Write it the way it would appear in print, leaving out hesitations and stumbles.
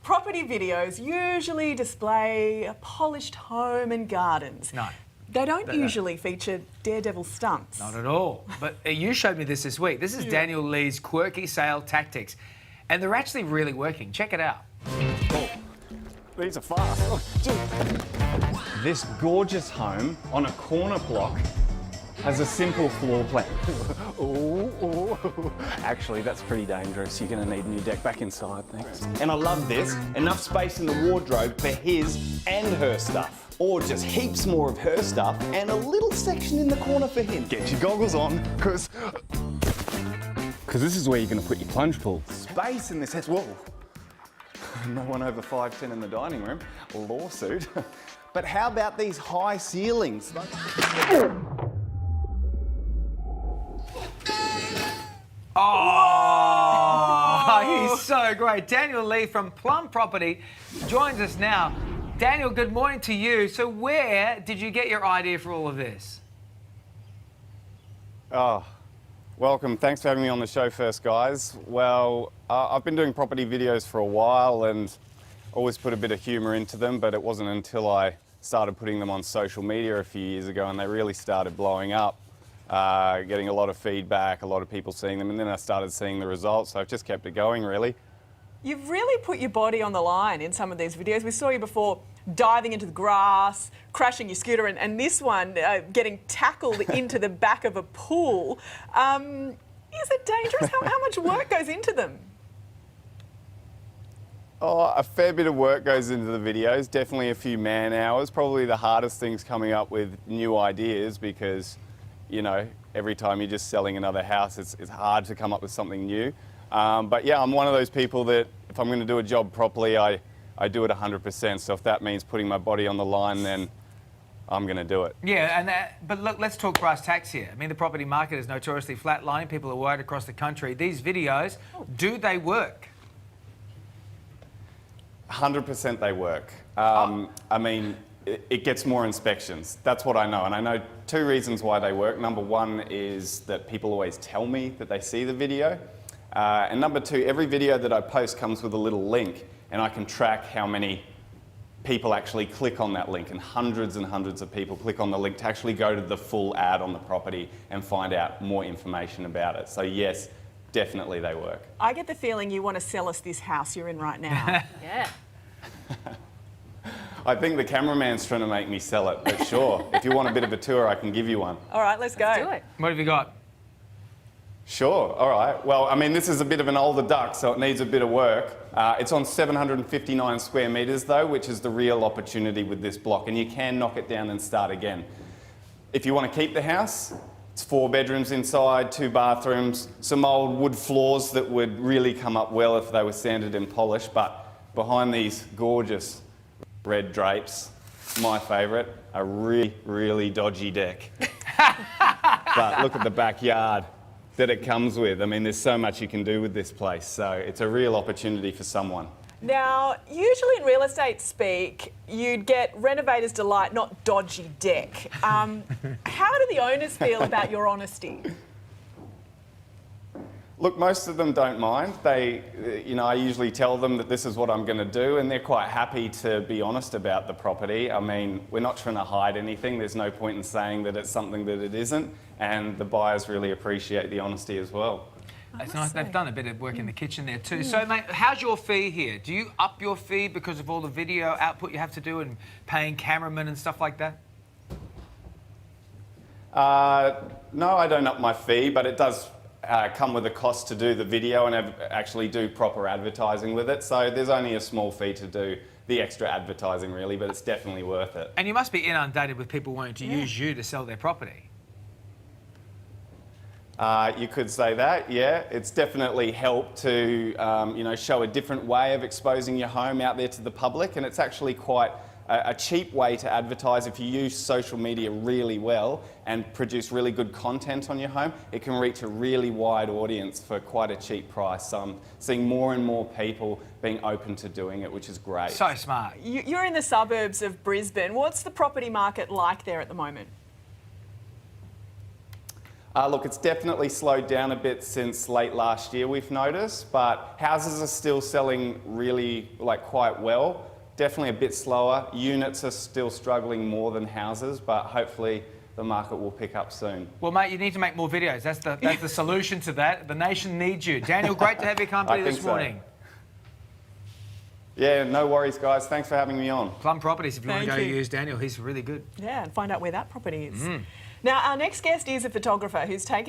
property videos usually display a polished home and gardens. No. They don't usually feature daredevil stunts. Not at all. But you showed me this week. This is Daniel Lee's quirky sale tactics. And they're actually really working. Check it out. Oh, these are fast. Oh, gee. This gorgeous home on a corner block has a simple floor plan. Ooh. Actually, that's pretty dangerous. You're going to need a new deck. Back inside, thanks. And I love this. Enough space in the wardrobe for his and her stuff. Or just heaps more of her stuff and a little section in the corner for him. Get your goggles on, because this is where you're going to put your plunge pool. Space in this house. Whoa. No one over 5'10" in the dining room. A lawsuit. But how about these high ceilings? Oh, he's so great. Daniel Lee from Plum Property joins us now. Daniel, good morning to you. So where did you get your idea for all of this? Oh, welcome. Thanks for having me on the show first, guys. Well, I've been doing property videos for a while and always put a bit of humour into them, but it wasn't until I started putting them on social media a few years ago and they really started blowing up, getting a lot of feedback, a lot of people seeing them, and then I started seeing the results, so I've just kept it going, really. You've really put your body on the line in some of these videos. We saw you before diving into the grass, crashing your scooter, and this one getting tackled into the back of a pool. Is it dangerous? How much work goes into them? Oh, a fair bit of work goes into the videos, definitely a few man hours. Probably the hardest thing's coming up with new ideas because, you know, every time you're just selling another house, it's hard to come up with something new. But yeah, I'm one of those people that if I'm going to do a job properly, I do it 100%. So if that means putting my body on the line, then I'm going to do it. Yeah, but look, let's talk brass tacks here. I mean, the property market is notoriously flatlining. People are worried across the country. These videos, do they work? 100% they work. I mean, it gets more inspections. That's what I know. And I know two reasons why they work. Number one is that people always tell me that they see the video. And number two, every video that I post comes with a little link and I can track how many people actually click on that link, and hundreds of people click on the link to actually go to the full ad on the property and find out more information about it. So yes, definitely they work. I get the feeling you want to sell us this house you're in right now. Yeah. I think the cameraman's trying to make me sell it, but sure, if you want a bit of a tour, I can give you one. All right, let's go. Let's do it. What have you got? Sure, all right. Well, I mean, this is a bit of an older duck, so it needs a bit of work. It's on 759 square metres, though, which is the real opportunity with this block, and you can knock it down and start again. If you want to keep the house, it's 4 bedrooms inside, 2 bathrooms, some old wood floors that would really come up well if they were sanded and polished, but behind these gorgeous red drapes, my favourite, a really, really dodgy deck. But look at the backyard that it comes with. I mean, there's so much you can do with this place, so it's a real opportunity for someone. Now, usually in real estate speak, you'd get renovator's delight, not dodgy deck. How do the owners feel about your honesty? Look, most of them don't mind. They, you know, I usually tell them that this is what I'm going to do, and they're quite happy to be honest about the property. I mean, we're not trying to hide anything. There's no point in saying that it's something that it isn't, and the buyers really appreciate the honesty as well. It's nice. They've done a bit of work in the kitchen there too. So, mate, how's your fee here? Do you up your fee because of all the video output you have to do and paying cameramen and stuff like that? No, I don't up my fee, but it does come with a cost to do the video and actually do proper advertising with it. So there's only a small fee to do the extra advertising, really, but it's definitely worth it. And you must be inundated with people wanting to use you to sell their property. You could say that, yeah. It's definitely helped to, you know, show a different way of exposing your home out there to the public, and it's actually quite a cheap way to advertise. If you use social media really well and produce really good content on your home, it can reach a really wide audience for quite a cheap price. So I'm seeing more and more people being open to doing it, which is great. So smart. You're in the suburbs of Brisbane. What's the property market like there at the moment? Look, it's definitely slowed down a bit since late last year, we've noticed, but houses are still selling really quite well. Definitely a bit slower. Units are still struggling more than houses, but hopefully the market will pick up soon. Well, mate, you need to make more videos. That's the solution to that. The nation needs you. Daniel, great to have your company this morning. Yeah, no worries, guys. Thanks for having me on. Plum Properties, if you want to go Thank you. use Daniel, he's really good. Yeah, and find out where that property is. Now, our next guest is a photographer who's taken